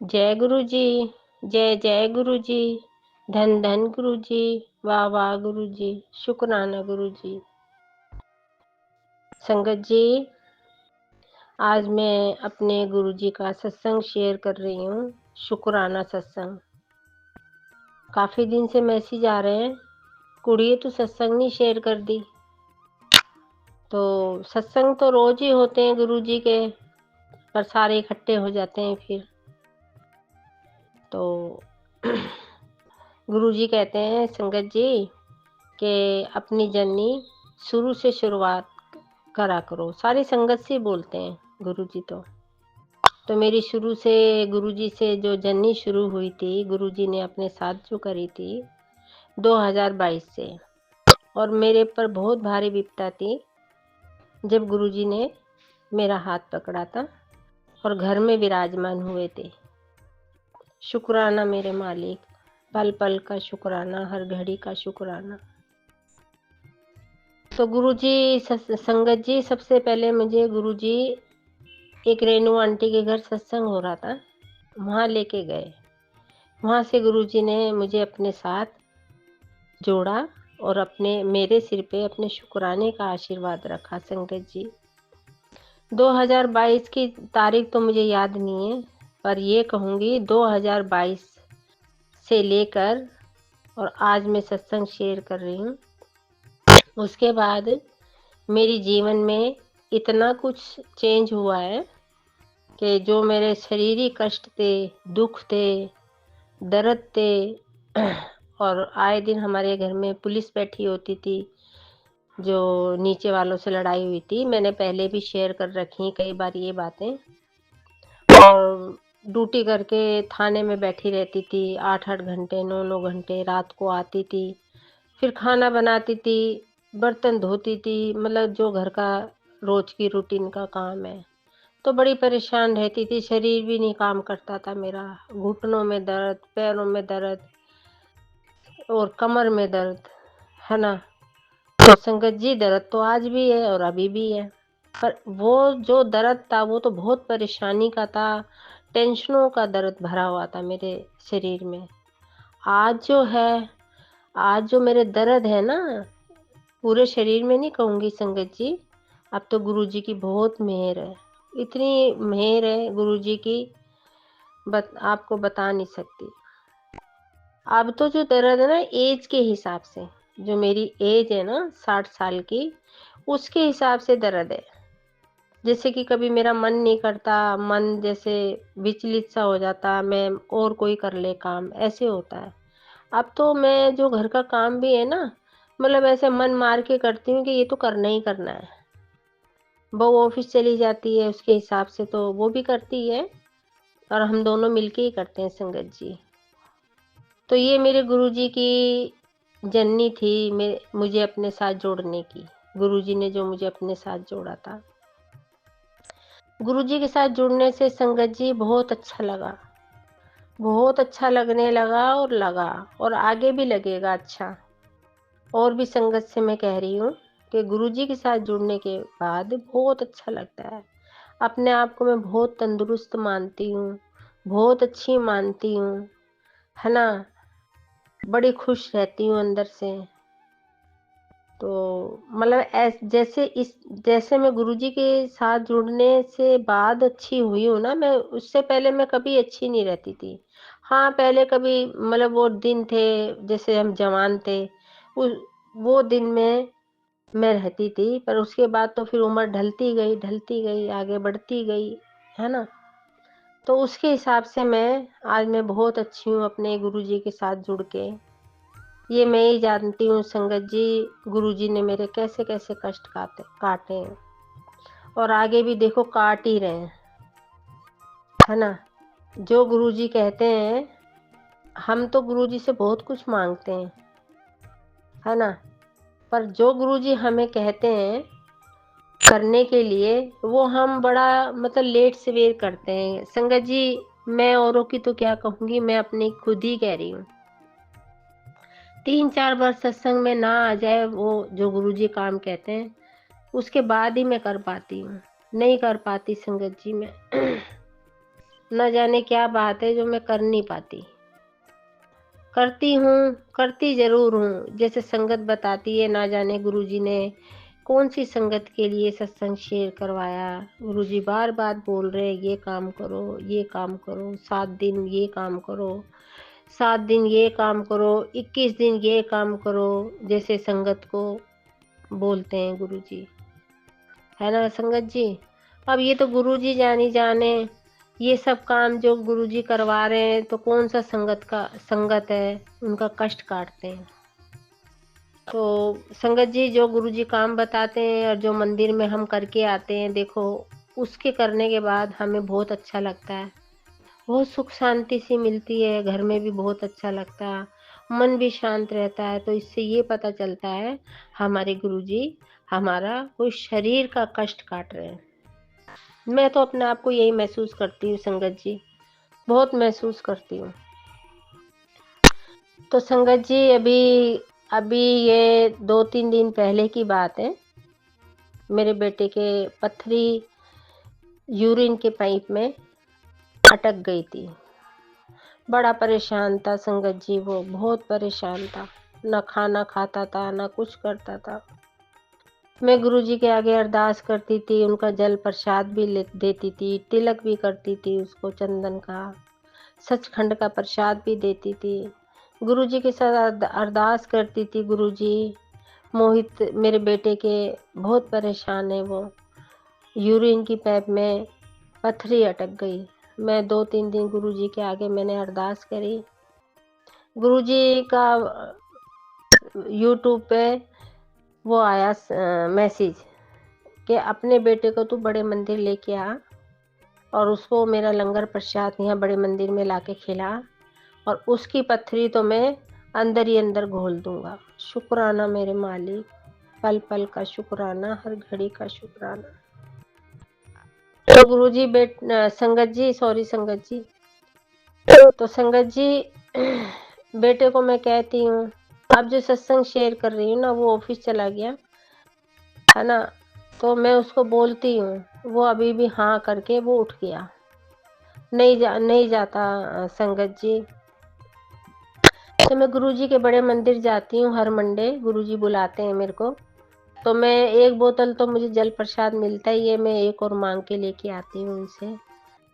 जय गुरु जी। जय जय गुरु जी। धन धन गुरु जी। वाह वाह गुरु जी। शुक्राना गुरु जी। संगत जी, आज मैं अपने गुरु जी का सत्संग शेयर कर रही हूँ। शुक्राना सत्संग। काफी दिन से मैसेज आ रहे हैं, कुड़िए तो सत्संग नहीं शेयर कर दी। तो सत्संग तो रोज ही होते हैं गुरु जी के, पर सारे इकट्ठे हो जाते हैं फिर तो गुरु जी कहते हैं संगत जी कि अपनी जर्नी शुरू से शुरुआत करा करो। सारी संगत से बोलते हैं गुरु जी। तो मेरी शुरू से गुरु जी से जो जर्नी शुरू हुई थी, गुरु जी ने अपने साथ जो करी थी 2022 से, और मेरे पर बहुत भारी विपदा थी जब गुरु जी ने मेरा हाथ पकड़ा था और घर में विराजमान हुए थे। शुक्राना मेरे मालिक, पल पल का शुक्राना, हर घड़ी का शुक्राना। तो गुरु जी संगत जी, सबसे पहले मुझे गुरु जी एक रेणु आंटी के घर सत्संग हो रहा था, वहाँ लेके गए। वहाँ से गुरु जी ने मुझे अपने साथ जोड़ा और मेरे सिर पे अपने शुक्राने का आशीर्वाद रखा। संगत जी, 2022 की तारीख तो मुझे याद नहीं है, पर ये कहूँगी 2022 से लेकर और आज मैं सत्संग शेयर कर रही हूँ, उसके बाद मेरी जीवन में इतना कुछ चेंज हुआ है कि जो मेरे शारीरिक कष्ट थे, दुख थे, दर्द थे और आए दिन हमारे घर में पुलिस बैठी होती थी, जो नीचे वालों से लड़ाई हुई थी। मैंने पहले भी शेयर कर रखी कई बार ये बातें। और ड्यूटी करके थाने में बैठी रहती थी 8-8 घंटे, 9-9 घंटे। रात को आती थी, फिर खाना बनाती थी, बर्तन धोती थी, मतलब जो घर का रोज की रूटीन का काम है। तो बड़ी परेशान रहती थी, शरीर भी नहीं काम करता था मेरा, घुटनों में दर्द, पैरों में दर्द और कमर में दर्द, है ना। तो संगत जी, दर्द तो आज भी है और अभी भी है, पर वो जो दर्द था वो तो बहुत परेशानी का था, टेंशनों का दर्द भरा हुआ था मेरे शरीर में। आज जो है, आज जो मेरे दर्द है ना, पूरे शरीर में नहीं कहूँगी संगत जी, अब तो गुरु जी की बहुत मेहर है। इतनी मेहर है गुरु जी की, आपको बता नहीं सकती। अब तो जो दर्द है ना, एज के हिसाब से, जो मेरी एज है ना 60 साल की, उसके हिसाब से दर्द है। जैसे कि कभी मेरा मन नहीं करता, मन जैसे विचलित सा हो जाता, मैं और कोई कर ले काम, ऐसे होता है। अब तो मैं जो घर का काम भी है ना, मतलब ऐसे मन मार के करती हूँ कि ये तो करना ही करना है। बहू ऑफिस चली जाती है, उसके हिसाब से तो वो भी करती है और हम दोनों मिलके ही करते हैं संगत जी। तो ये मेरे गुरुजी की जर्नी थी, मुझे अपने साथ जोड़ने की। गुरुजी ने जो मुझे अपने साथ जोड़ा था, गुरुजी के साथ जुड़ने से संगत जी बहुत अच्छा लगा, बहुत अच्छा लगने लगा और आगे भी लगेगा अच्छा। और भी संगत से मैं कह रही हूँ कि गुरुजी के साथ जुड़ने के बाद बहुत अच्छा लगता है। अपने आप को मैं बहुत तंदुरुस्त मानती हूँ, बहुत अच्छी मानती हूँ, है ना। बड़ी खुश रहती हूँ अंदर से। तो मतलब जैसे मैं गुरुजी के साथ जुड़ने से बाद अच्छी हुई हूँ ना, मैं उससे पहले मैं कभी अच्छी नहीं रहती थी। हाँ, पहले कभी मतलब वो दिन थे, जैसे हम जवान थे, वो दिन में मैं रहती थी, पर उसके बाद तो फिर उम्र ढलती गई, आगे बढ़ती गई, है ना। तो उसके हिसाब से आज मैं बहुत अच्छी हूँ अपने गुरुजी के साथ जुड़ के। ये मैं ही जानती हूँ संगत जी, गुरुजी ने मेरे कैसे कैसे कष्ट काटे हैं और आगे भी देखो काट ही रहे हैं, है ना। जो गुरुजी कहते हैं, हम तो गुरुजी से बहुत कुछ मांगते हैं, है ना, पर जो गुरुजी हमें कहते हैं करने के लिए, वो हम बड़ा मतलब लेट सवेर करते हैं संगत जी। मैं औरों की तो क्या कहूँगी, मैं अपनी खुद ही कह रही हूँ। 3-4 बार सत्संग में ना आ जाए वो जो गुरुजी काम कहते हैं, उसके बाद ही मैं कर पाती हूँ, नहीं कर पाती संगत जी मैं। न जाने क्या बात है जो मैं कर नहीं पाती। करती हूँ, करती ज़रूर हूँ, जैसे संगत बताती है, ना जाने गुरुजी ने कौन-सी संगत के लिए सत्संग शेयर करवाया। गुरुजी बार-बार बोल रहे हैं, ये काम करो, ये काम करो, 7 दिन ये काम करो, 7 दिन ये काम करो, 21 दिन ये काम करो, जैसे संगत को बोलते हैं गुरुजी, है ना संगत जी? अब ये तो गुरुजी जानी जाने, ये सब काम जो गुरुजी करवा रहे हैं, तो कौन-सा संगत है, उनका कष्ट काटते हैं। तो संगत जी जो गुरुजी काम बताते हैं और जो मंदिर में हम करके आते हैं, देखो उसके करने के बाद हमें बहुत अच्छा लगता है। बहुत सुख शांति सी मिलती है, घर में भी बहुत अच्छा लगता है, मन भी शांत रहता है। तो इससे ये पता चलता है हमारे गुरुजी हमारा कोई शरीर का कष्ट काट रहे हैं। मैं तो अपने आप को यही महसूस करती हूँ संगत जी, बहुत महसूस करती हूँ। तो संगत जी अभी अभी ये 2-3 दिन पहले की बात है, मेरे बेटे के पथरी यूरिन के पाइप में अटक गई थी। बड़ा परेशान था संगत जी, वो बहुत परेशान था, ना खाना खाता था, ना कुछ करता था। मैं गुरुजी के आगे अरदास करती थी, उनका जल प्रसाद भी देती थी, तिलक भी करती थी उसको चंदन का, सचखंड का प्रसाद भी देती थी। गुरुजी के साथ अरदास करती थी, गुरुजी मोहित मेरे बेटे के बहुत परेशान है, वो यूरिन की पाइप में पथरी अटक गई। मैं 2-3 दिन गुरुजी के आगे मैंने अरदास करी। गुरुजी का यूट्यूब पे वो आया मैसेज कि अपने बेटे को तू बड़े मंदिर लेके आ और उसको मेरा लंगर प्रसाद यहाँ बड़े मंदिर में लाके खिला, और उसकी पथरी तो मैं अंदर ही अंदर घोल दूंगा। शुक्राना मेरे मालिक, पल पल का शुक्राना, हर घड़ी का शुक्राना। तो गुरुजी संगत जी, सॉरी संगत जी, तो संगत जी बेटे को मैं कहती हूँ, अब जो सत्संग शेयर कर रही हूँ ना, वो ऑफिस चला गया है ना, तो मैं उसको बोलती हूँ, वो अभी भी हाँ करके वो उठ गया, नहीं जाता संगत जी। तो मैं गुरुजी के बड़े मंदिर जाती हूँ हर मंडे, गुरुजी बुलाते हैं मेरे को, तो मैं 1 बोतल तो मुझे जल प्रसाद मिलता ही है, मैं एक और मांग के लेके आती हूँ उनसे।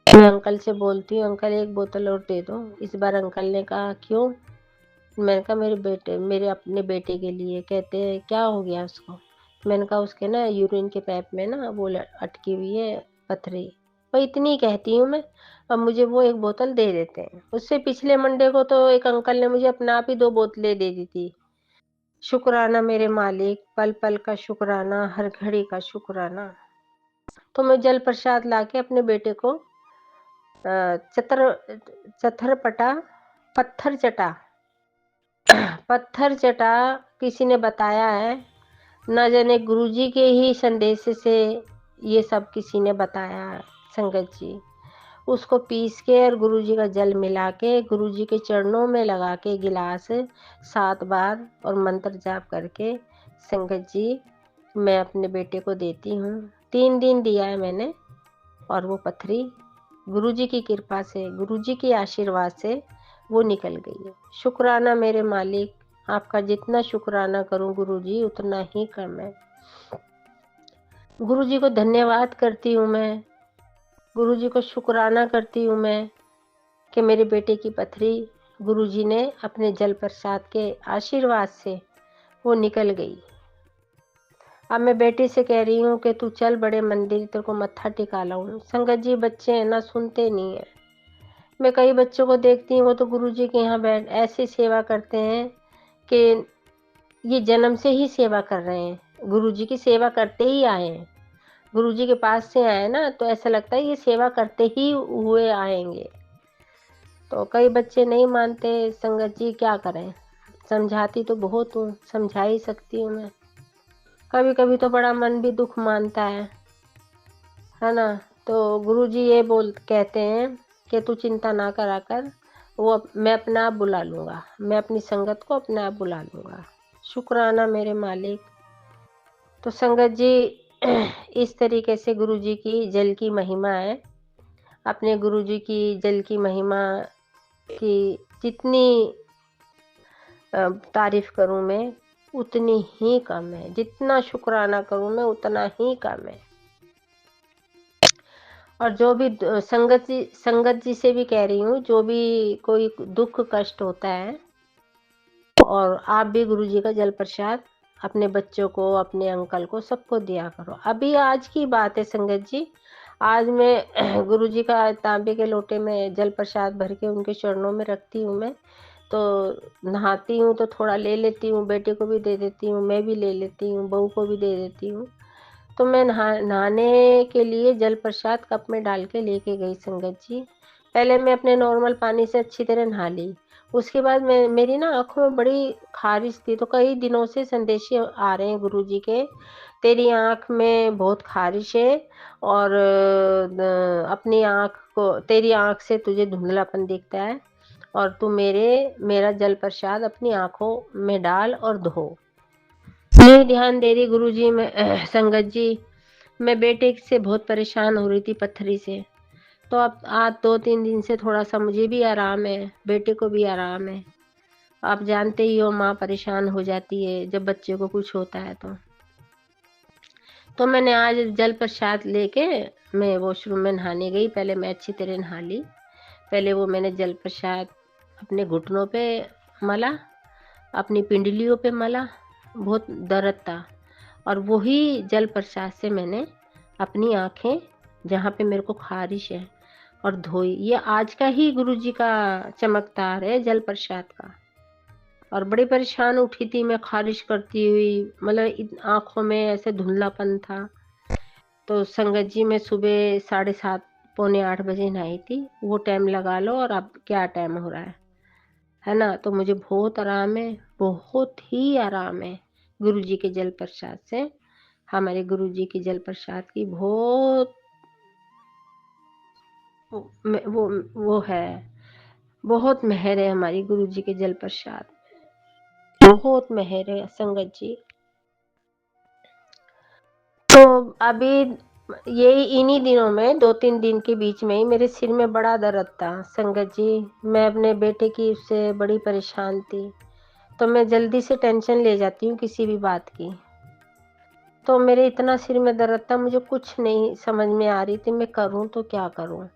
मैं अंकल से बोलती हूँ, अंकल 1 बोतल और दे दो। इस बार अंकल ने कहा क्यों? मैंने कहा मेरे अपने बेटे के लिए। कहते हैं क्या हो गया उसको? मैंने कहा उसके ना यूरिन के पाइप में ना वो अटकी हुई है पथरी। और इतनी कहती हूँ मैं, अब मुझे वो 1 बोतल दे देते हैं। उससे पिछले मंडे को तो एक अंकल ने मुझे अपने आप ही 2 बोतलें दे दी थी। शुक्राना मेरे मालिक, पल पल का शुक्राना, हर घड़ी का शुक्राना। तो मैं जल प्रसाद लाके अपने बेटे को चथरपटा पत्थर चटा पत्थर चटा किसी ने बताया है, न जाने गुरुजी के ही संदेश से ये सब किसी ने बताया है संगत जी। उसको पीस के और गुरुजी का जल मिला के गुरुजी के चरणों में लगा के गिलास 7 बार और मंत्र जाप करके संगत जी मैं अपने बेटे को देती हूँ। 3 दिन दिया है मैंने, और वो पथरी गुरुजी की कृपा से, गुरुजी के आशीर्वाद से वो निकल गई है। शुक्राना मेरे मालिक, आपका जितना शुक्राना करूं गुरुजी उतना ही कम है। गुरुजी को धन्यवाद करती हूँ मैं, गुरुजी को शुक्राना करती हूँ मैं कि मेरे बेटे की पथरी गुरुजी ने अपने जल प्रसाद के आशीर्वाद से वो निकल गई। अब मैं बेटे से कह रही हूँ कि तू चल बड़े मंदिर, तेरे को मत्था टिका लाऊं। संगत जी बच्चे हैं ना, सुनते नहीं है। मैं कई बच्चों को देखती हूँ, वो तो गुरुजी के यहाँ बैठ ऐसे सेवा करते हैं कि ये जन्म से ही सेवा कर रहे हैं, गुरुजी की सेवा करते ही आए हैं। गुरुजी के पास से आए ना, तो ऐसा लगता है ये सेवा करते ही हुए आएंगे। तो कई बच्चे नहीं मानते संगत जी, क्या करें? समझाती तो बहुत हूँ, समझा ही सकती हूँ मैं। कभी कभी तो बड़ा मन भी दुख मानता है ना। तो गुरुजी ये कहते हैं कि तू चिंता ना करा कर, मैं अपने आप बुला लूँगा, मैं अपनी संगत को अपने आप बुला लूँगा। शुक्राना मेरे मालिक। तो संगत जी इस तरीके से गुरुजी की जल की महिमा है। अपने गुरुजी की जल की महिमा की जितनी तारीफ करूं मैं उतनी ही कम है, जितना शुक्राना करूं मैं उतना ही कम है। और जो भी संगत जी से भी कह रही हूँ, जो भी कोई दुख कष्ट होता है, और आप भी गुरुजी का जल प्रसाद अपने बच्चों को, अपने अंकल को, सबको दिया करो। अभी आज की बात है संगत जी, आज मैं गुरुजी का तांबे के लोटे में जल प्रसाद भर के उनके चरणों में रखती हूँ। मैं तो नहाती हूँ तो थोड़ा ले लेती हूँ, बेटे को भी दे देती हूँ, मैं भी ले लेती हूँ, बहू को भी दे देती हूँ। तो मैं नहाने के लिए जल प्रसाद कप में डाल के लेके गई संगत जी। पहले मैं अपने नॉर्मल पानी से अच्छी तरह नहा ली। उसके बाद मेरी ना आँखों में बड़ी ख़ारिश थी, तो कई दिनों से संदेशे आ रहे हैं गुरुजी के, तेरी आँख में बहुत ख़ारिश है और अपनी आँख को, तेरी आँख से तुझे धुंधलापन दिखता है, और तू मेरा जल प्रसाद अपनी आँखों में डाल और धो। नहीं ध्यान दे रही गुरुजी में संगत जी। मैं बेटे से बहुत परेशान हो रही थी पत्थरी से, तो अब आज 2-3 दिन से थोड़ा सा मुझे भी आराम है, बेटे को भी आराम है। आप जानते ही हो माँ परेशान हो जाती है जब बच्चे को कुछ होता है। तो मैंने आज जल प्रसाद लेके मैं वॉशरूम में नहाने गई। पहले मैं अच्छी तरह नहा ली। पहले वो मैंने जल प्रसाद अपने घुटनों पे मला, अपनी पिंडलियों पे मला, बहुत दर्द था, और वही जल प्रसाद से मैंने अपनी आँखें जहाँ पे मेरे को ख़ारिश है और धोई। ये आज का ही गुरुजी का चमत्कार है जल प्रसाद का। और बड़ी परेशान उठी थी मैं, ख़ारिश करती हुई, मतलब आँखों में ऐसे धुंधलापन था। तो संगत जी मैं सुबह 7:30 पौने 8 बजे नहाई थी। वो टाइम लगा लो और अब क्या टाइम हो रहा है ना। तो मुझे बहुत आराम है, बहुत ही आराम है गुरुजी के जल प्रसाद से। हमारे गुरुजी की जल प्रसाद की बहुत वो है, बहुत मेहर है हमारी गुरुजी के जल प्रसाद, बहुत मेहर है संगत जी। तो अभी यही इन्हीं दिनों में 2-3 दिन के बीच में ही मेरे सिर में बड़ा दर्द था संगत जी। मैं अपने बेटे की उससे बड़ी परेशान थी, तो मैं जल्दी से टेंशन ले जाती हूँ किसी भी बात की। तो मेरे इतना सिर में दर्द था, मुझे कुछ नहीं समझ में आ रही थी मैं करूँ तो क्या करूँ।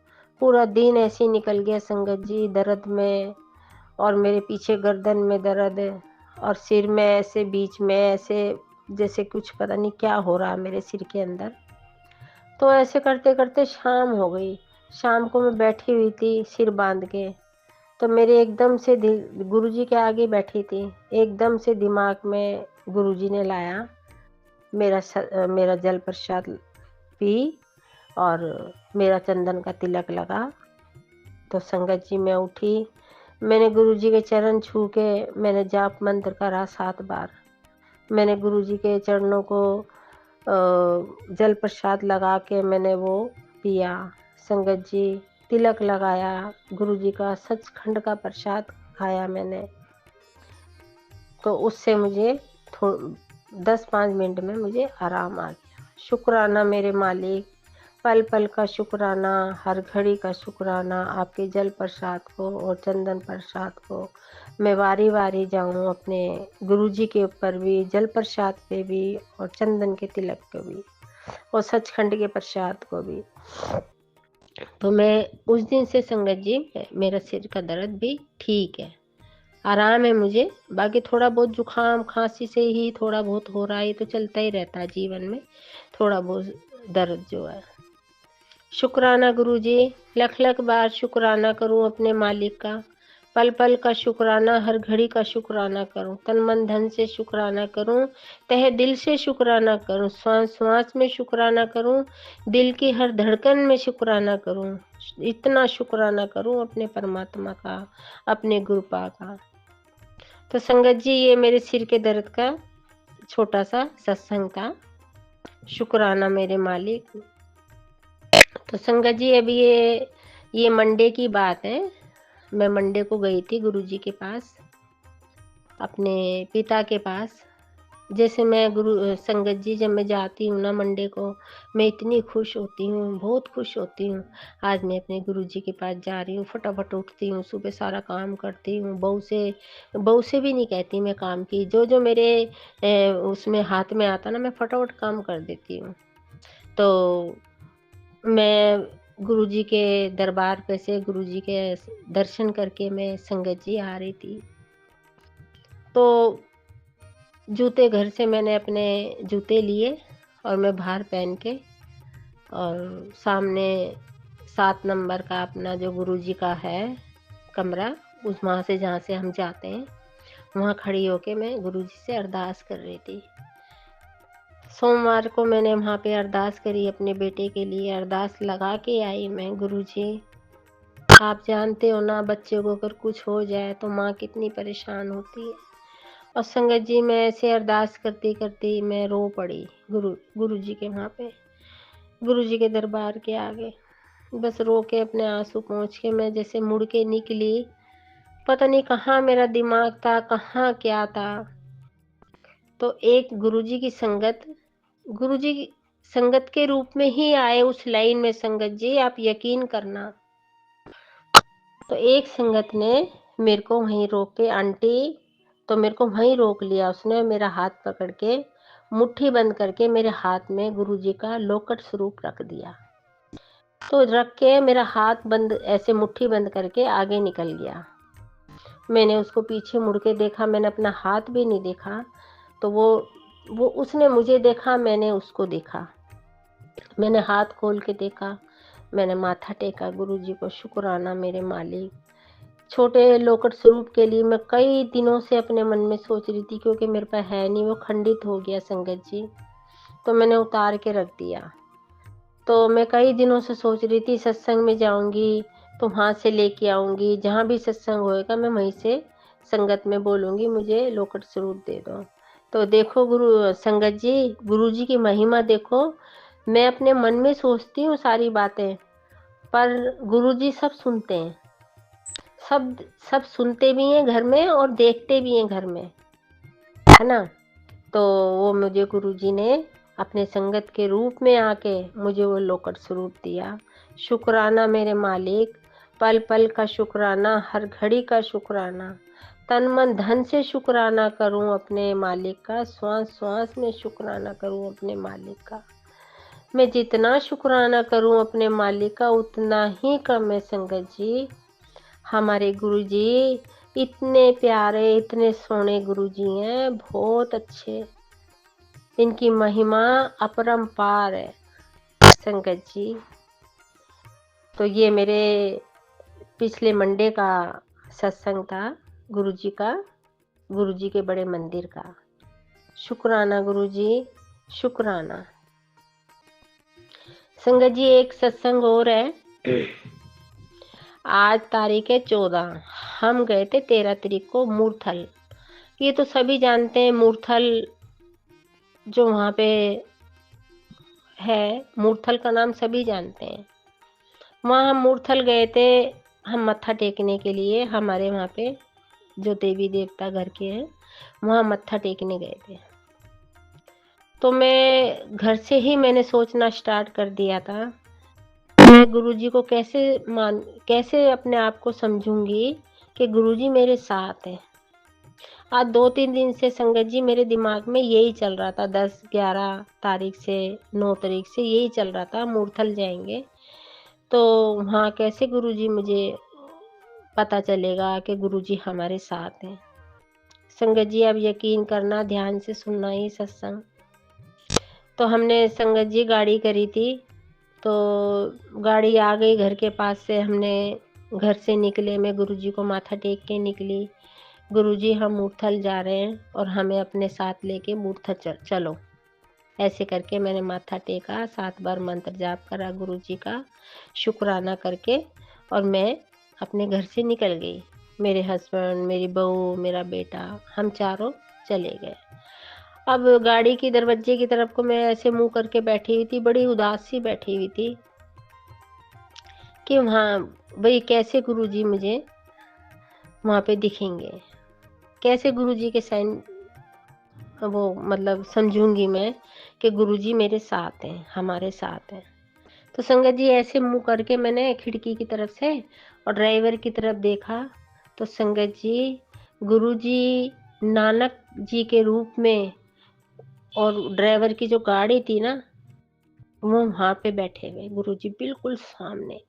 पूरा दिन ऐसे ही निकल गया संगत जी दर्द में, और मेरे पीछे गर्दन में दर्द और सिर में ऐसे बीच में ऐसे जैसे कुछ पता नहीं क्या हो रहा मेरे सिर के अंदर। तो ऐसे करते करते शाम हो गई। शाम को मैं बैठी हुई थी सिर बांध के, तो मेरे एकदम से गुरुजी के आगे बैठी थी, एकदम से दिमाग में गुरुजी ने लाया मेरा जल प्रसाद पी और मेरा चंदन का तिलक लगा। तो संगत जी मैं उठी, मैंने गुरुजी के चरण छू के मैंने जाप मंत्र करा 7 बार। मैंने गुरुजी के चरणों को जल प्रसाद लगा के मैंने वो पिया। संगत जी तिलक लगाया, गुरुजी का सचखंड का प्रसाद खाया मैंने। तो उससे मुझे 10-5 मिनट में मुझे आराम आ गया। शुक्राना मेरे मालिक, पल पल का शुक्राना, हर घड़ी का शुक्राना आपके जल प्रसाद को और चंदन प्रसाद को। मैं वारी वारी जाऊँ अपने गुरुजी के ऊपर भी, जल प्रसाद पे भी, और चंदन के तिलक पे भी, और सचखंड के प्रसाद को भी। तो मैं उस दिन से संगत जी मेरा सिर का दर्द भी ठीक है, आराम है मुझे। बाकी थोड़ा बहुत जुकाम खांसी से ही थोड़ा बहुत हो रहा है, ये तो चलता ही रहता है जीवन में, थोड़ा बहुत दर्द जो है। शुक्राना गुरुजी, लख लख बार शुक्राना करूं अपने मालिक का, पल पल का शुक्राना, हर घड़ी का शुक्राना करूं, तन मन धन से शुक्राना करूं, तहे दिल से शुक्राना करूं, श्वास श्वास में शुक्राना करूं, दिल की हर धड़कन में शुक्राना करूं। इतना शुक्राना करूं अपने परमात्मा का, अपने गुरुपा का। तो संगत जी ये मेरे सिर के दर्द का छोटा सा सत्संग था। शुक्राना मेरे मालिक। तो संगत जी अभी ये मंडे की बात है। मैं मंडे को गई थी गुरुजी के पास, अपने पिता के पास। जैसे मैं संगत जी जब मैं जाती हूँ ना मंडे को, मैं इतनी खुश होती हूँ, बहुत खुश होती हूँ। आज मैं अपने गुरुजी के पास जा रही हूँ, फटाफट उठती हूँ, सुबह सारा काम करती हूँ, बहू से भी नहीं कहती मैं काम की, जो मेरे उसमें हाथ में आता ना, मैं फटाफट काम कर देती हूँ। तो मैं गुरुजी के दरबार पे से गुरुजी के दर्शन करके मैं संगत जी आ रही थी। तो जूते घर से मैंने अपने जूते लिए और मैं बाहर पहन के और सामने 7 नंबर का अपना जो गुरुजी का है कमरा, उस वहाँ से जहाँ से हम जाते हैं, वहाँ खड़ी होके मैं गुरुजी से अरदास कर रही थी। सोमवार को मैंने वहाँ पे अरदास करी अपने बेटे के लिए, अरदास लगा के आई मैं, गुरुजी आप जानते हो ना, बच्चे को अगर कुछ हो जाए तो माँ कितनी परेशान होती है। और संगत जी मैं ऐसे अरदास करती करती मैं रो पड़ी गुरुजी के वहाँ पे, गुरुजी के दरबार के आगे। बस रो के अपने आंसू पोंछ के मैं जैसे मुड़ के निकली, पता नहीं कहाँ मेरा दिमाग था, कहाँ क्या था। तो एक गुरुजी की संगत के रूप में ही आए उस लाइन में, संगत जी आप यकीन करना। तो एक संगत ने मेरे को वहीं रोक के, आंटी, तो मेरे को वहीं रोक लिया उसने, मेरा हाथ पकड़ के मुट्ठी बंद करके मेरे हाथ में गुरुजी का लोकट स्वरूप रख दिया। तो रख के मेरा हाथ बंद, ऐसे मुट्ठी बंद करके आगे निकल गया। मैंने उसको पीछे मुड़ के देखा, मैंने अपना हाथ भी नहीं देखा। तो वो उसने मुझे देखा, मैंने उसको देखा। मैंने हाथ खोल के देखा, मैंने माथा टेका गुरुजी को, शुक्राना मेरे मालिक। छोटे लोकट स्वरूप के लिए मैं कई दिनों से अपने मन में सोच रही थी, क्योंकि मेरे पास है नहीं, वो खंडित हो गया संगत जी, तो मैंने उतार के रख दिया। तो मैं कई दिनों से सोच रही थी सत्संग में जाऊंगी तो वहाँ से लेके आऊंगी, जहाँ भी सत्संग होएगा मैं वहीं से संगत में बोलूंगी मुझे लोकट स्वरूप दे दो। तो देखो संगत जी, गुरुजी की महिमा देखो। मैं अपने मन में सोचती हूँ सारी बातें, पर गुरुजी सब सुनते हैं, सब सुनते भी हैं घर में और देखते भी हैं घर में, है ना। तो वो मुझे गुरुजी ने अपने संगत के रूप में आके मुझे वो लोकट स्वरूप दिया। शुक्राना मेरे मालिक, पल पल का शुक्राना, हर घड़ी का शुक्राना, तन मन धन से शुक्राना करूं अपने मालिक का, श्वास श्वास में शुक्राना करूं अपने मालिक का। मैं जितना शुक्राना करूं अपने मालिक का उतना ही कम है संगत जी। हमारे गुरुजी इतने प्यारे, इतने सोने गुरुजी हैं, बहुत अच्छे, इनकी महिमा अपरंपार है संगत जी। तो ये मेरे पिछले मंडे का सत्संग था गुरुजी का, गुरुजी के बड़े मंदिर का। शुक्राना गुरुजी, शुक्राना। संगत जी एक सत्संग और है, आज तारीख है 14, हम गए थे 13 तारीख को मूर्थल। ये तो सभी जानते हैं, मूर्थल जो वहाँ पे है, मूर्थल का नाम सभी जानते हैं। वहाँ हम मूर्थल गए थे, हम मत्था टेकने के लिए, हमारे वहाँ पे जो देवी देवता घर के हैं वहाँ मत्था टेकने गए थे। तो मैं घर से ही मैंने सोचना स्टार्ट कर दिया था, मैं गुरुजी को कैसे अपने आप को समझूंगी कि गुरुजी मेरे साथ है। आज 2-3 दिन से संगत जी मेरे दिमाग में यही चल रहा था, 10-11 तारीख से 9 तारीख से यही चल रहा था, मूर्थल जाएंगे तो वहाँ कैसे गुरुजी मुझे पता चलेगा कि गुरुजी हमारे साथ हैं। संगत जी अब यकीन करना, ध्यान से सुनना ये सत्संग। तो हमने संगत जी गाड़ी करी थी, तो गाड़ी आ गई घर के पास से, हमने घर से निकले, मैं गुरुजी को माथा टेक के निकली, गुरुजी हम मूर्थल जा रहे हैं और हमें अपने साथ लेके मूर्थल चलो। ऐसे करके मैंने माथा टेका, 7 बार मंत्र जाप करा गुरुजी का, शुक्राना करके, और मैं अपने घर से निकल गई। मेरे हस्बैंड, मेरी बहू, मेरा बेटा, हम चारों चले गए। अब गाड़ी की दरवाजे की तरफ को मैं ऐसे मुंह करके बैठी हुई थी, बड़ी उदास सी बैठी हुई थी कि वहाँ भाई कैसे गुरुजी मुझे वहाँ पे दिखेंगे, कैसे गुरुजी के साइन वो मतलब समझूंगी मैं कि गुरुजी मेरे साथ हैं, हमारे साथ हैं। तो संगत जी ऐसे मुंह करके मैंने खिड़की की तरफ से और ड्राइवर की तरफ देखा, तो संगत जी गुरुजी नानक जी के रूप में और ड्राइवर की जो गाड़ी थी ना, वो वहां पे बैठे हुए गुरुजी बिल्कुल सामने।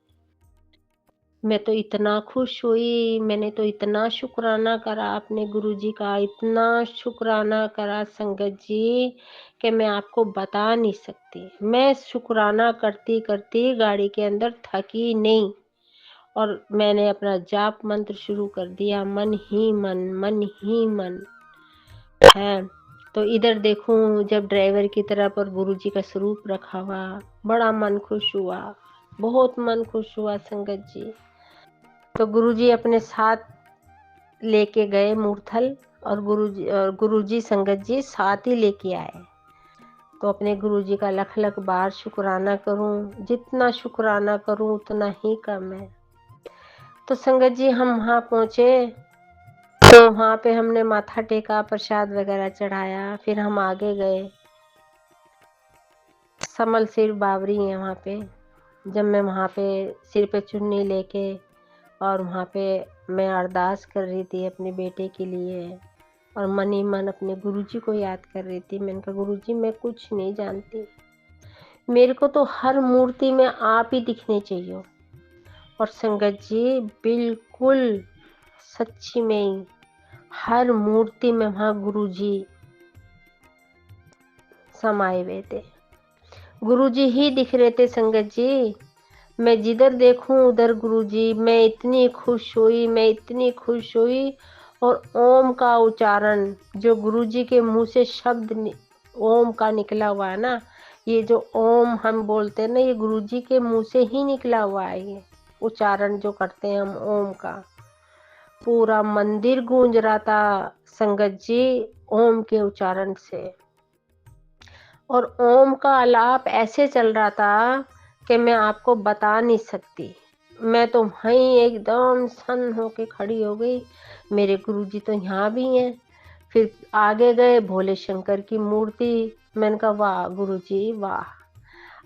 मैं तो इतना खुश हुई, मैंने तो इतना शुक्राना करा अपने गुरुजी का, इतना शुक्राना करा संगत जी कि मैं आपको बता नहीं सकती। मैं शुक्राना करती करती गाड़ी के अंदर थकी नहीं और मैंने अपना जाप मंत्र शुरू कर दिया, मन ही मन, मन ही मन है। तो इधर देखूं जब ड्राइवर की तरफ और गुरुजी का स्वरूप रखा हुआ, बड़ा मन खुश हुआ, बहुत मन खुश हुआ संगत जी। तो गुरुजी अपने साथ लेके गए मूर्थल और गुरुजी संगत जी साथ ही लेके आए। तो अपने गुरुजी का लख लख बार शुक्राना करूं, जितना शुक्राना करूं उतना ही कम है। तो संगत जी हम वहां पहुंचे, तो वहां पे हमने माथा टेका, प्रसाद वगैरह चढ़ाया, फिर हम आगे गए। समल सिर बावरी है वहां पे। जब मैं वहां पे सिर पे चुन्नी लेके और वहाँ पे मैं अरदास कर रही थी अपने बेटे के लिए और मन ही मन अपने गुरुजी को याद कर रही थी। मैंने कहा गुरुजी मैं कुछ नहीं जानती, मेरे को तो हर मूर्ति में आप ही दिखने चाहिए। और संगत जी बिल्कुल सच्ची में ही हर मूर्ति में वहाँ गुरुजी समाये हुए थे, गुरुजी ही दिख रहे थे संगत जी। मैं जिधर देखूं उधर गुरुजी। मैं इतनी खुश हुई, मैं इतनी खुश हुई। और ओम का उच्चारण जो गुरुजी के मुंह से शब्द ओम का निकला हुआ है ना, ये जो ओम हम बोलते हैं ना, ये गुरुजी के मुंह से ही निकला हुआ है। ये उच्चारण जो करते हैं हम ओम का, पूरा मंदिर गूंज रहा था संगत जी ओम के उच्चारण से। और ओम का आलाप ऐसे चल रहा था कि मैं आपको बता नहीं सकती। मैं तो वहीं एकदम सन्न होके खड़ी हो गई, मेरे गुरुजी तो यहाँ भी हैं। फिर आगे गए, भोले शंकर की मूर्ति। मैंने कहा वाह गुरुजी वाह,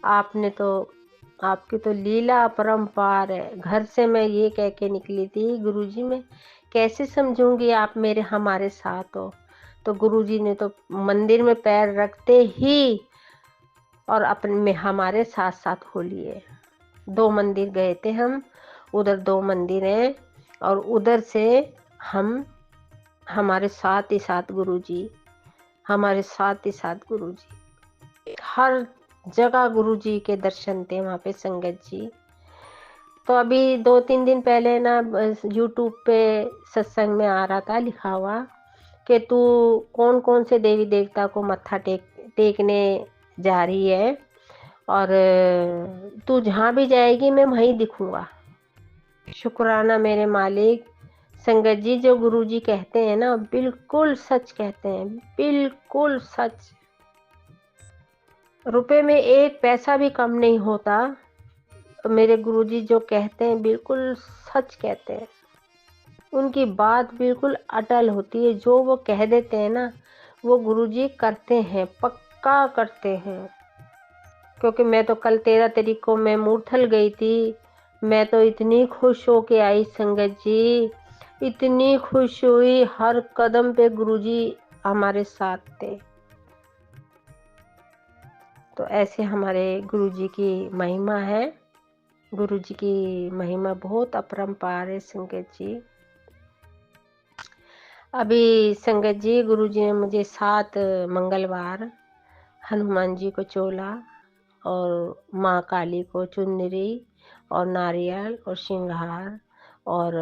आपने तो, आपकी तो लीला अपरंपार है। घर से मैं ये कह के निकली थी गुरुजी मैं कैसे समझूंगी आप मेरे हमारे साथ हो। तो गुरुजी ने तो मंदिर में पैर रखते ही और अपने में हमारे साथ साथ हो लिए। 2 मंदिर गए थे हम, उधर 2 मंदिर हैं और उधर से हम हमारे साथ ही साथ गुरुजी, हमारे साथ ही साथ गुरुजी, हर जगह गुरुजी के दर्शन थे वहाँ पे संगत जी। तो अभी 2-3 दिन पहले ना यूट्यूब पे सत्संग में आ रहा था लिखा हुआ कि तू कौन कौन से देवी देवता को मत्था टेकने जा रही है और तू जहाँ भी जाएगी मैं वहीं दिखूंगा। शुक्राना मेरे मालिक। संगत जी जो गुरुजी कहते हैं ना बिल्कुल सच कहते हैं, बिल्कुल सच। रुपए में 1 पैसा भी कम नहीं होता। मेरे गुरुजी जो कहते हैं बिल्कुल सच कहते हैं, उनकी बात बिल्कुल अटल होती है। जो वो कह देते हैं ना वो गुरुजी करते हैं, पक्का करते हैं। क्योंकि मैं तो कल 13 तारीख को मैं मूर्थल गई थी, मैं तो इतनी खुश होके आई संगत जी, इतनी खुश हुई। हर कदम पे गुरुजी हमारे साथ थे। तो ऐसे हमारे गुरुजी की महिमा है, गुरुजी की महिमा बहुत अपरंपार है संगत जी। अभी संगत जी गुरुजी ने मुझे 7 मंगलवार हनुमान जी को चोला और माँ काली को चुनरी और नारियल और श्रृंगार और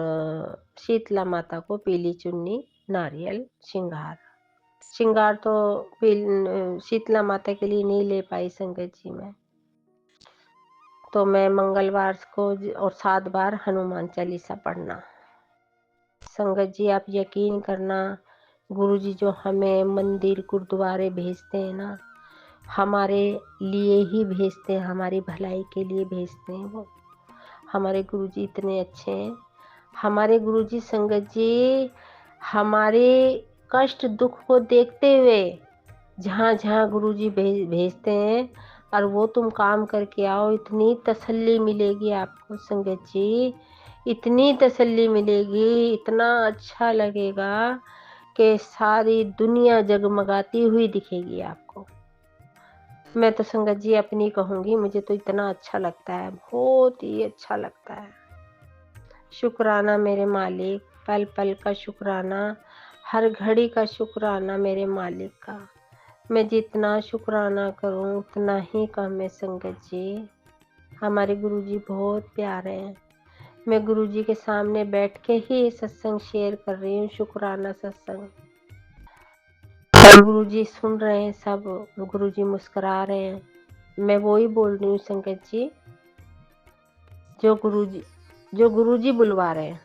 शीतला माता को पीली चुन्नी नारियल श्रृंगार तो शीतला माता के लिए नहीं ले पाई संगत जी मैं। तो मैं मंगलवार को और 7 बार हनुमान चालीसा पढ़ना। संगत जी आप यकीन करना, गुरुजी जो हमें मंदिर गुरुद्वारे भेजते हैं ना, हमारे लिए ही भेजते हैं, हमारी भलाई के लिए भेजते हैं। वो हमारे गुरुजी इतने अच्छे हैं। हमारे गुरुजी संगत जी हमारे कष्ट दुख को देखते हुए जहाँ जहाँ गुरुजी भेजते हैं, और वो तुम काम करके आओ, इतनी तसल्ली मिलेगी आपको संगत जी, इतनी तसल्ली मिलेगी, इतना अच्छा लगेगा कि सारी दुनिया जगमगाती हुई दिखेगी आपको। मैं तो संगत जी अपनी कहूँगी, मुझे तो इतना अच्छा लगता है, बहुत ही अच्छा लगता है। शुक्राना मेरे मालिक, पल पल का शुक्राना, हर घड़ी का शुक्राना मेरे मालिक का। मैं जितना शुक्राना करूं उतना ही कम है संगत जी। हमारे गुरुजी बहुत प्यारे हैं। मैं गुरुजी के सामने बैठ के ही सत्संग शेयर कर रही हूँ, शुक्राना सत्संग। गुरुजी सुन रहे हैं सब, गुरुजी मुस्कुरा रहे हैं। मैं वो ही बोल रही हूँ संगत जी, जो गुरुजी बुलवा रहे हैं।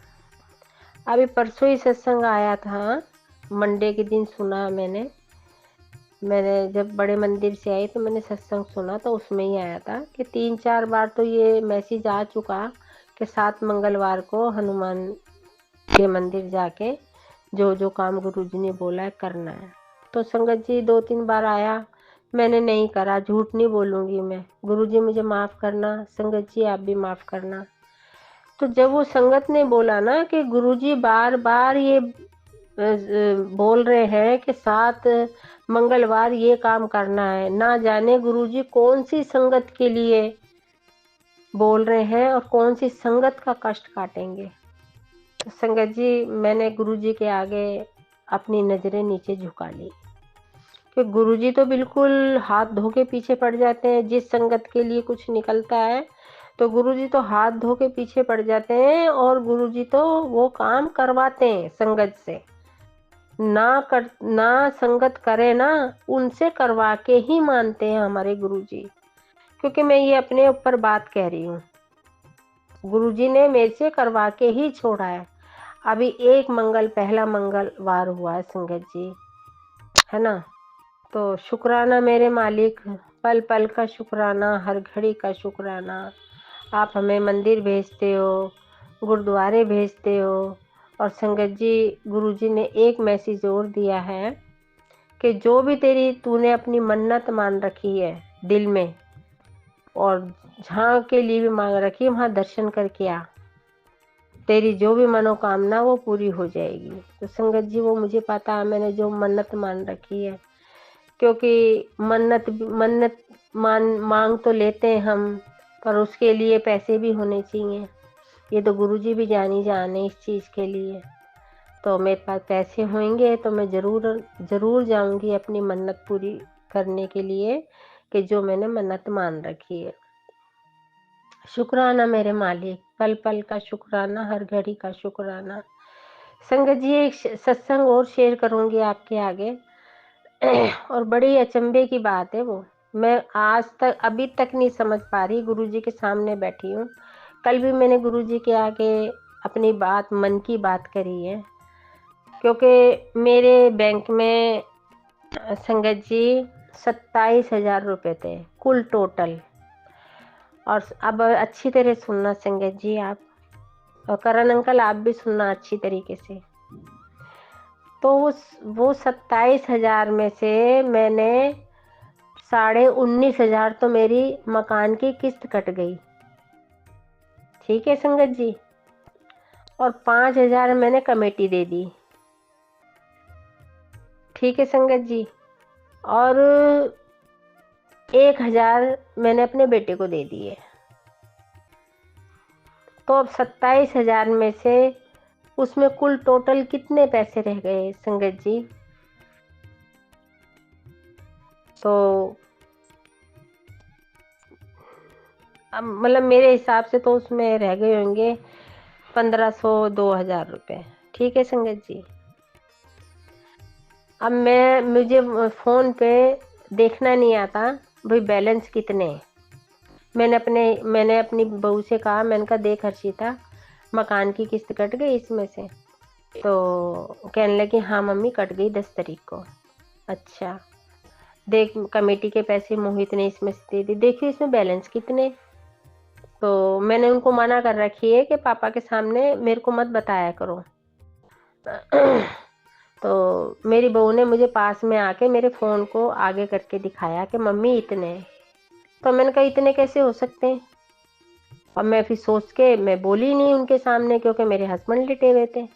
अभी परसों ही सत्संग आया था, मंडे के दिन सुना मैंने जब बड़े मंदिर से आई तो मैंने सत्संग सुना, तो उसमें ही आया था कि 3-4 बार तो ये मैसेज आ चुका कि 7 मंगलवार को हनुमान के मंदिर जाके जो जो काम गुरुजी ने बोला है करना है। तो संगत जी 2-3 बार आया, मैंने नहीं करा, झूठ नहीं बोलूँगी मैं। गुरुजी मुझे माफ़ करना, संगत जी आप भी माफ़ करना। तो जब वो संगत ने बोला ना कि गुरुजी बार बार ये बोल रहे हैं कि 7 मंगलवार ये काम करना है, ना जाने गुरुजी कौन सी संगत के लिए बोल रहे हैं और कौन सी संगत का कष्ट काटेंगे। तो संगत जी मैंने गुरुजी के आगे अपनी नज़रें नीचे झुका ली कि गुरुजी तो बिल्कुल हाथ धो के पीछे पड़ जाते हैं। जिस संगत के लिए कुछ निकलता है तो गुरुजी तो हाथ धो के पीछे पड़ जाते हैं, और गुरुजी तो वो काम करवाते हैं संगत से। ना संगत करे ना, उनसे करवा के ही मानते हैं हमारे गुरुजी। क्योंकि मैं ये अपने ऊपर बात कह रही हूँ, गुरुजी ने मेरे से करवा के ही छोड़ा है। अभी पहला मंगलवार हुआ है संगत जी, है ना। तो शुक्राना मेरे मालिक, पल पल का शुक्राना, हर घड़ी का शुक्राना। आप हमें मंदिर भेजते हो, गुरुद्वारे भेजते हो, और संगत जी गुरुजी ने एक मैसेज और दिया है कि जो भी तूने अपनी मन्नत मान रखी है दिल में, और जहाँ के लिए भी मांग रखी है वहाँ दर्शन करके आ, तेरी जो भी मनोकामना वो पूरी हो जाएगी। तो संगत जी वो मुझे पता है, मैंने जो मन्नत मान रखी है, क्योंकि मन्नत मांग तो लेते हैं हम, पर उसके लिए पैसे भी होने चाहिए। ये तो गुरुजी भी जाने इस चीज़ के लिए। तो मेरे पास पैसे होंगे तो मैं ज़रूर जाऊंगी अपनी मन्नत पूरी करने के लिए, कि जो मैंने मन्नत मान रखी है। शुक्राना मेरे मालिक, पल पल का शुक्राना, हर घड़ी का शुक्राना। संगत जी एक सत्संग और शेयर करूंगी आपके आगे और बड़ी अचंभे की बात है वो, मैं अभी तक नहीं समझ पा रही। गुरुजी के सामने बैठी हूँ, कल भी मैंने गुरुजी के आगे अपनी बात, मन की बात करी है। क्योंकि मेरे बैंक में संगत जी 27,000 रुपये थे कुल टोटल। और अब अच्छी तरह सुनना संगत जी आप, और करण अंकल आप भी सुनना अच्छी तरीके से। तो वो 27,000 में से मैंने 19,500 तो मेरी मकान की किस्त कट गई, ठीक है संगत जी, और 5,000 मैंने कमेटी दे दी, ठीक है संगत जी, और 1,000 मैंने अपने बेटे को दे दिए। तो अब 27,000 में से उसमें कुल टोटल कितने पैसे रह गए संगत जी? तो अब मतलब मेरे हिसाब से तो उसमें रह गए होंगे 1,500-2,000 रुपये, ठीक है संगत जी। अब मुझे फ़ोन पे देखना नहीं आता भाई बैलेंस कितने। मैंने अपनी बहू से कहा, मैंने कहा देख हर्षिता, मकान की किस्त कट गई इसमें से। तो कहने लगी हाँ मम्मी कट गई 10 तारीख को। अच्छा देख कमेटी के पैसे मोहित ने इसमें से दे दी, देखियो इसमें बैलेंस कितने। तो मैंने उनको मना कर रखी है कि पापा के सामने मेरे को मत बताया करो। तो मेरी बहू ने मुझे पास में आके मेरे फ़ोन को आगे करके दिखाया कि मम्मी इतने हैं। तो मैंने कहा इतने कैसे हो सकते हैं। अब मैं फिर सोच के मैं बोली नहीं उनके सामने, क्योंकि मेरे हस्बैंड लेटे हुए थे।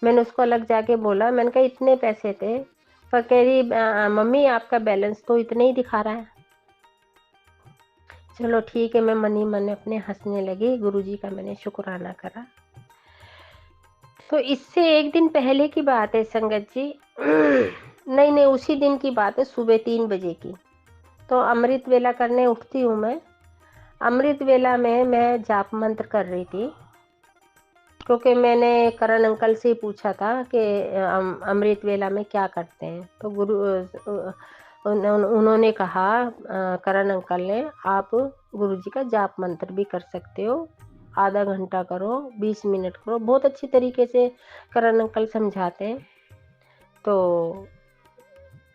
मैंने उसको अलग जाके बोला, मैंने कहा इतने पैसे थे। पर कह रही मम्मी आपका बैलेंस तो इतने ही दिखा रहा है। चलो ठीक है, मैं मनी मन अपने हंसने लगी। गुरुजी का मैंने शुक्राना करा। तो इससे एक दिन पहले की बात है संगत जी। नहीं नहीं, उसी दिन की बात है, सुबह 3 बजे की। तो अमृत वेला करने उठती हूँ मैं। अमृत वेला में मैं जाप मंत्र कर रही थी, क्योंकि मैंने करण अंकल से पूछा था कि अमृत वेला में क्या करते हैं। तो उन्होंने कहा, करण अंकल ने, आप गुरुजी का जाप मंत्र भी कर सकते हो, आधा घंटा करो, 20 मिनट करो। बहुत अच्छी तरीके से करण अंकल समझाते हैं। तो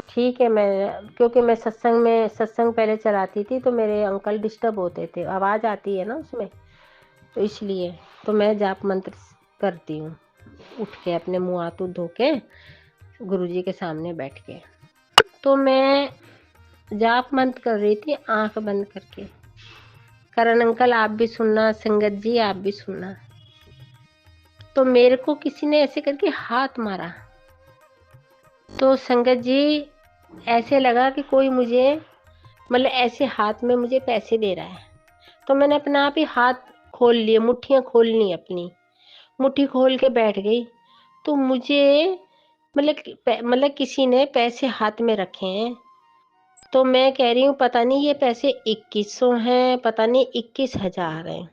ठीक है, मैं क्योंकि मैं सत्संग पहले चलाती थी, तो मेरे अंकल डिस्टर्ब होते थे, आवाज़ आती है ना उसमें, तो इसलिए तो मैं जाप मंत्र करती हूँ उठ के, अपने मुँह हाथ धो के गुरुजी के सामने बैठ के। तो मैं जाप मंत्र कर रही थी आंख बंद करके। करण अंकल आप भी सुनना, संगत जी आप भी सुनना। तो मेरे को किसी ने ऐसे करके हाथ मारा। तो संगत जी ऐसे लगा कि कोई मुझे, मतलब ऐसे हाथ में मुझे पैसे दे रहा है। तो मैंने अपना आप ही हाथ खोल लिए, मुट्ठियाँ खोल ली, अपनी मुट्ठी खोल के बैठ गई। तो मुझे मतलब किसी ने पैसे हाथ में रखे हैं। तो मैं कह रही हूँ पता नहीं ये पैसे 2100 हैं, पता नहीं 21,000 हैं,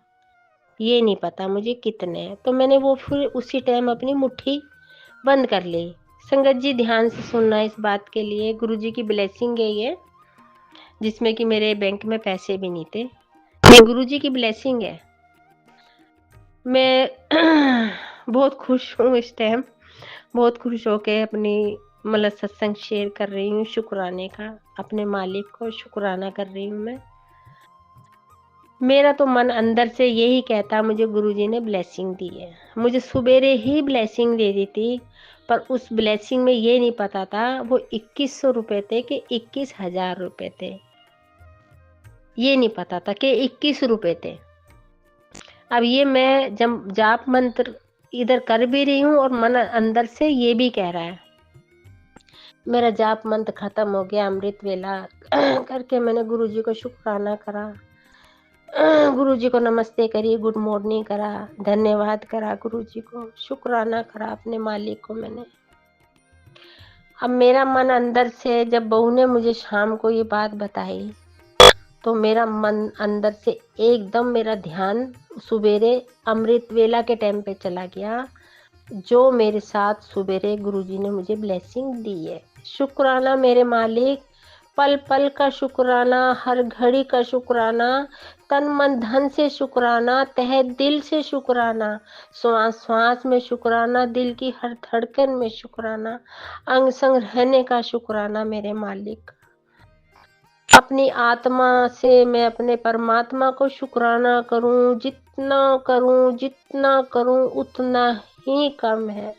ये नहीं पता मुझे कितने हैं। तो मैंने वो फिर उसी टाइम अपनी मुट्ठी बंद कर ली। संगत जी ध्यान से सुनना इस बात के लिए, गुरुजी की ब्लेसिंग है ये, जिसमें कि मेरे बैंक में पैसे भी नहीं थे, गुरुजी की ब्लेसिंग है। मैं बहुत खुश हूँ इस टाइम, बहुत खुश होके अपनी मतलब सत्संग शेयर कर रही हूँ। शुक्राने का, अपने मालिक को शुक्राना कर रही हूँ मैं। मेरा तो मन अंदर से यही कहता, मुझे गुरुजी ने ब्लेसिंग दी है। मुझे सुबेरे ही ब्लेसिंग दे दी थी, पर उस ब्लेसिंग में ये नहीं पता था वो 2100 रुपये थे कि 21,000 रुपये थे। ये नहीं पता था कि 21 रुपये थे। अब ये मैं जब जाप मंत्र इधर कर भी रही हूँ और मन अंदर से ये भी कह रहा है। मेरा जाप मंत्र खत्म हो गया, अमृत वेला करके मैंने गुरुजी को शुक्राना करा, गुरुजी को नमस्ते करी, गुड मॉर्निंग करा, धन्यवाद करा गुरुजी को, शुक्राना करा अपने मालिक को मैंने। अब मेरा मन अंदर से, जब बहू ने मुझे शाम को ये बात बताई, तो मेरा मन अंदर से एकदम, मेरा ध्यान सुबेरे अमृत वेला के टाइम पे चला गया, जो मेरे साथ सुबेरे गुरुजी ने मुझे ब्लेसिंग दी है। शुक्राना मेरे मालिक, पल पल का शुक्राना, हर घड़ी का शुक्राना, तन मन धन से शुक्राना, तहे दिल से शुक्राना, श्वास श्वास में शुक्राना, दिल की हर धड़कन में शुक्राना, अंग संग रहने का शुक्राना मेरे मालिक। अपनी आत्मा से मैं अपने परमात्मा को शुक्राना करूं, जितना करूं उतना ही कम है।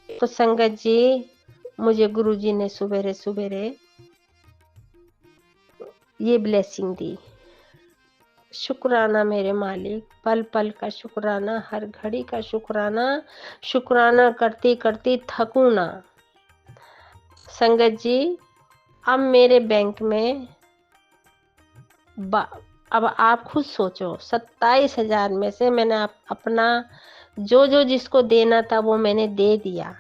तो संगत जी, मुझे गुरुजी ने सुबेरे सुबेरे ये ब्लेसिंग दी। शुक्राना मेरे मालिक, पल पल का शुक्राना, हर घड़ी का शुक्राना, शुक्राना करती करती थकूं ना। संगत जी, अब मेरे बैंक में अब आप खुद सोचो, 27,000 में से मैंने अपना जो जिसको देना था वो मैंने दे दिया।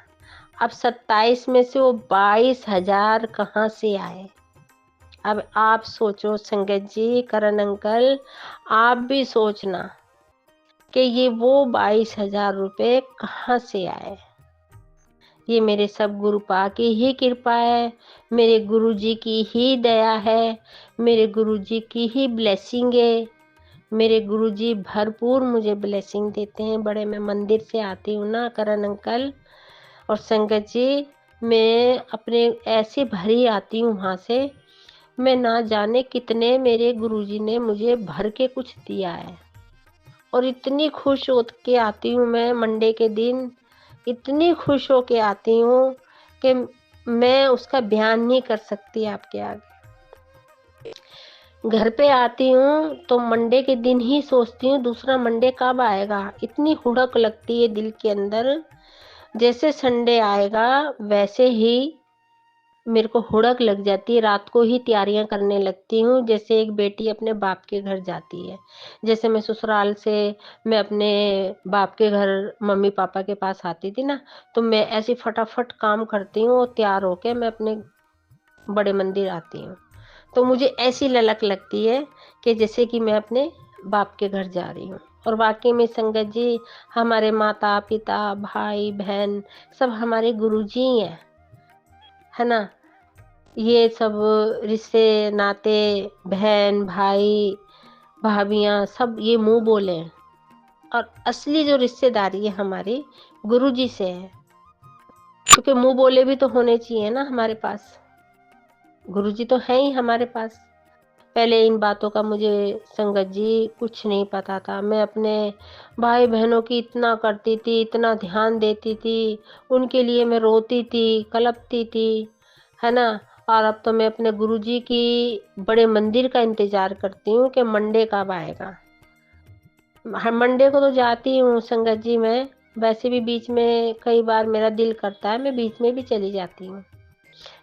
अब 27 में से वो 22,000 कहाँ से आए? अब आप सोचो संगत जी, करण अंकल आप भी सोचना कि ये वो 22,000 रुपये कहाँ से आए। ये मेरे सब गुरु पा की ही कृपा है, मेरे गुरुजी की ही दया है, मेरे गुरुजी की ही ब्लेसिंग है। मेरे गुरुजी भरपूर मुझे ब्लेसिंग देते हैं। बड़े मैं मंदिर से आती हूँ ना करण अंकल और संगत जी, मैं अपने ऐसे भरी आती हूँ वहाँ से, मैं ना जाने कितने मेरे गुरुजी ने मुझे भर के कुछ दिया है, और इतनी खुश हो के आती हूँ मैं मंडे के दिन इतनी खुश होके आती हूँ कि मैं उसका बयान नहीं कर सकती आपके आगे। घर पे आती हूँ तो मंडे के दिन ही सोचती हूँ दूसरा मंडे कब आएगा। इतनी हुड़क लगती है दिल के अंदर, जैसे संडे आएगा वैसे ही मेरे को हुड़क लग जाती है। रात को ही तैयारियां करने लगती हूँ, जैसे एक बेटी अपने बाप के घर जाती है। जैसे मैं ससुराल से मैं अपने बाप के घर मम्मी पापा के पास आती थी ना, तो मैं ऐसे फटाफट काम करती हूँ और तैयार होके मैं अपने बड़े मंदिर आती हूँ। तो मुझे ऐसी ललक लगती है कि जैसे कि मैं अपने बाप के घर जा रही हूँ। और वाकई में संगत जी, हमारे माता पिता भाई बहन सब हमारे गुरुजी ही है ना। ये सब रिश्ते नाते, बहन भाई भाभियाँ सब ये मुंह बोले हैं, और असली जो रिश्तेदारी है हमारी गुरुजी से है। क्योंकि मुंह बोले भी तो होने चाहिए ना हमारे पास, गुरुजी तो है ही हमारे पास। पहले इन बातों का मुझे संगत जी कुछ नहीं पता था। मैं अपने भाई बहनों की इतना करती थी, इतना ध्यान देती थी, उनके लिए मैं रोती थी, कलपती थी, है ना। और अब तो मैं अपने गुरुजी की बड़े मंदिर का इंतजार करती हूँ कि मंडे कब आएगा। हर मंडे को तो जाती हूँ संगत जी मैं, वैसे भी बीच में कई बार मेरा दिल करता है, मैं बीच में भी चली जाती हूँ।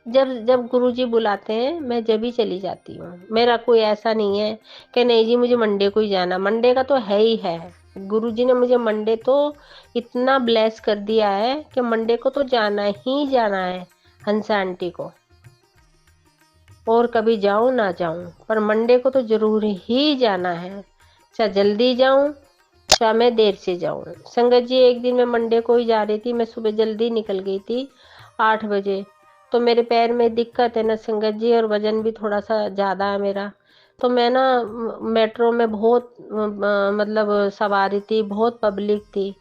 जब जब गुरुजी बुलाते हैं मैं जब ही चली जाती हूँ। मेरा कोई ऐसा नहीं है कि नहीं जी मुझे मंडे को ही जाना, मंडे का तो है ही है। गुरुजी ने मुझे मंडे तो इतना ब्लेस कर दिया है कि मंडे को तो जाना ही जाना है हंसा आंटी को। और कभी जाऊं ना जाऊं पर मंडे को तो जरूर ही जाना है, चाहे जल्दी जाऊं चाहे मैं देर से जाऊं। संगत जी एक दिन मैं मंडे को ही जा रही थी, मैं सुबह जल्दी निकल गई थी 8 बजे। तो मेरे पैर में दिक्कत है ना संगत जी, और वजन भी थोड़ा सा ज़्यादा है मेरा। तो मैं ना मेट्रो में बहुत मतलब सवारी थी, बहुत पब्लिक थी।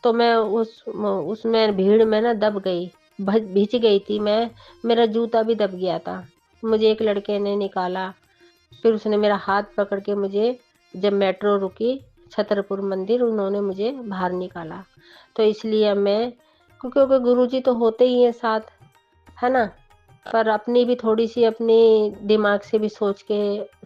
तो मैं उसमें भीड़ में ना दब गई, भिज गई थी मैं, मेरा जूता भी दब गया था। मुझे एक लड़के ने निकाला, फिर उसने मेरा हाथ पकड़ के मुझे, जब मेट्रो रुकी छतरपुर मंदिर, उन्होंने मुझे बाहर निकाला। तो इसलिए मैं, क्योंकि गुरुजी तो होते ही हैं साथ, है ना। पर अपनी भी थोड़ी सी अपनी दिमाग से भी सोच के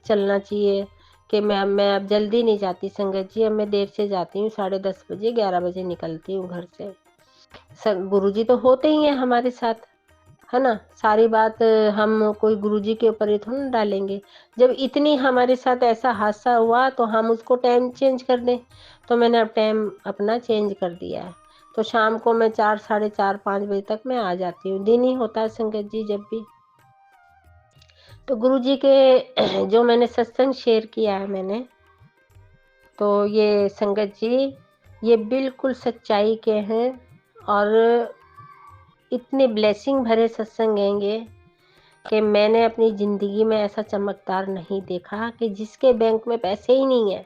चलना चाहिए कि मैं अब जल्दी नहीं जाती संगत जी, अब मैं देर से जाती हूँ, 10:30 बजे 11 बजे निकलती हूँ घर से। गुरुजी तो होते ही हैं हमारे साथ, है ना। सारी बात हम कोई गुरुजी के ऊपर ही थोड़ा ना डालेंगे। जब इतनी हमारे साथ ऐसा हादसा हुआ तो हम उसको टाइम चेंज कर दें। तो मैंने अब टाइम अपना चेंज कर दिया है। तो शाम को मैं 4, साढ़े 4, 5 बजे तक मैं आ जाती हूँ। दिन ही होता है संगत जी जब भी। तो गुरुजी के जो मैंने सत्संग शेयर किया है मैंने, तो ये संगत जी ये बिल्कुल सच्चाई के हैं, और इतने ब्लेसिंग भरे सत्संग हैंगे कि मैंने अपनी ज़िंदगी में ऐसा चमत्कार नहीं देखा कि जिसके बैंक में पैसे ही नहीं है,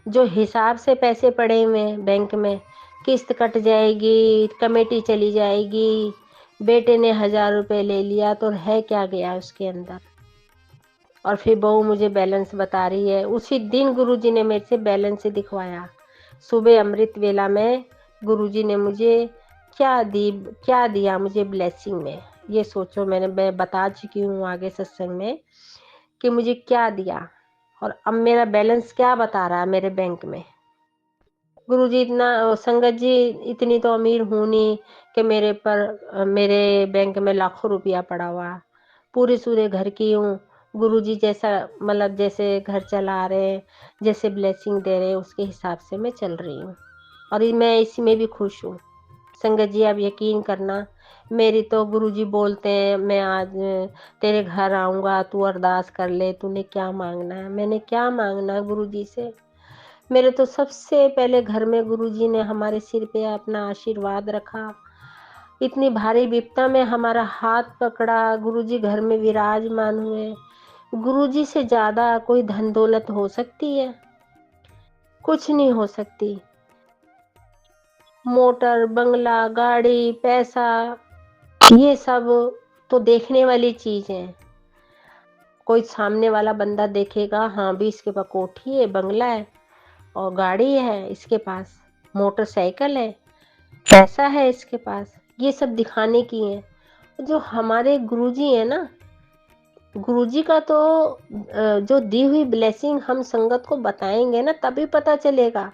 जो हिसाब से पैसे पड़े हुए हैं बैंक में, किस्त कट जाएगी, कमेटी चली जाएगी, बेटे ने 1000 रुपये ले लिया तो है क्या गया उसके अंदर। और फिर बहू मुझे बैलेंस बता रही है, उसी दिन गुरुजी ने मेरे से बैलेंस दिखवाया। सुबह अमृत वेला में गुरुजी ने मुझे क्या दिया मुझे ब्लेसिंग में, ये सोचो। मैं बता चुकी हूँ आगे सत्संग में कि मुझे क्या दिया, और अब मेरा बैलेंस क्या बता रहा है मेरे बैंक में। गुरुजी इतना, संगत जी इतनी तो अमीर हूँ नहीं कि मेरे बैंक में लाखों रुपया पड़ा हुआ। पूरे सूरे घर की हूँ। गुरुजी जैसा, मतलब जैसे घर चला रहे हैं, जैसे ब्लेसिंग दे रहे हैं, उसके हिसाब से मैं चल रही हूँ, और मैं इसमें भी खुश हूँ। संगत जी आप यकीन करना, मेरी तो गुरुजी बोलते हैं मैं आज तेरे घर आऊँगा, तू अरदास कर ले, तूने क्या मांगना है। मैंने क्या मांगना है गुरुजी से। मेरे तो सबसे पहले घर में गुरुजी ने हमारे सिर पे अपना आशीर्वाद रखा। इतनी भारी विपदा में हमारा हाथ पकड़ा, गुरुजी घर में विराजमान हुए। गुरुजी से ज़्यादा कोई धन दौलत हो सकती है? कुछ नहीं हो सकती। मोटर, बंगला, गाड़ी, पैसा, ये सब तो देखने वाली चीज़ है। कोई सामने वाला बंदा देखेगा, हाँ भी इसके पास कोठी है, बंगला है और गाड़ी है, इसके पास मोटरसाइकिल है, पैसा है इसके पास, ये सब दिखाने की है। जो हमारे गुरुजी है ना, गुरुजी का तो जो दी हुई ब्लेसिंग हम संगत को बताएंगे ना, तभी पता चलेगा।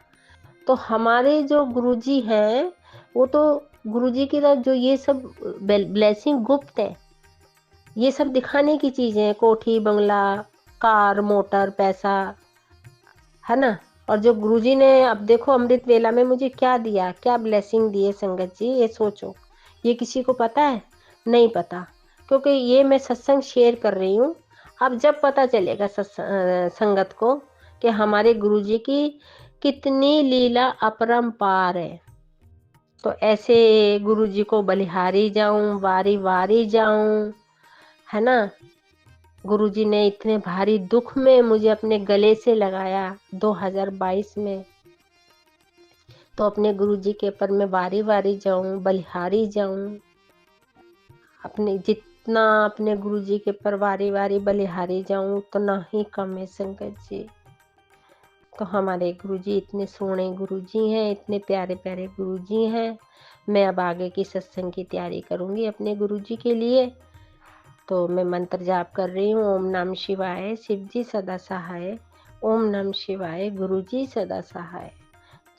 तो हमारे जो गुरुजी हैं, वो तो गुरुजी की तरफ जो ये सब ब्लेसिंग गुप्त है, ये सब दिखाने की चीजें हैं। कोठी बंगला, कार मोटर, पैसा, है ना। और जो गुरुजी ने, अब देखो अमृत वेला में मुझे क्या दिया, क्या ब्लेसिंग दी है संगत जी, ये सोचो। ये किसी को पता है? नहीं पता, क्योंकि ये मैं सत्संग शेयर कर रही हूँ। अब जब पता चलेगा संगत को कि हमारे गुरुजी की कितनी लीला अपरंपार है, तो ऐसे गुरुजी को बलिहारी जाऊं, वारी वारी जाऊं, है ना। गुरुजी ने इतने भारी दुख में मुझे अपने गले से लगाया 2022 में, तो अपने गुरुजी के पर मैं वारी वारी जाऊं, बलिहारी जाऊं। अपने जितना अपने गुरुजी के पर वारी वारी बलिहारी जाऊं उतना ही कम है संगत जी। तो हमारे गुरुजी इतने सोहने गुरुजी हैं, इतने प्यारे प्यारे गुरुजी हैं। मैं अब आगे की सत्संग की तैयारी करूंगी अपने गुरुजी के लिए। तो मैं मंत्र जाप कर रही हूँ, ओम नमः शिवाय, शिव जी सदा सहाय। ओम नमः शिवाय, गुरु जी सदा सहाय।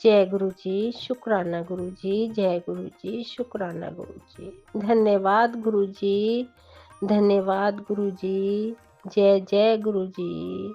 जय गुरु जी, शुक्राना गुरु जी, जय गुरु जी, शुक्राना गुरु जी। धन्यवाद गुरु जी, धन्यवाद गुरु जी, जय जय गुरु जी।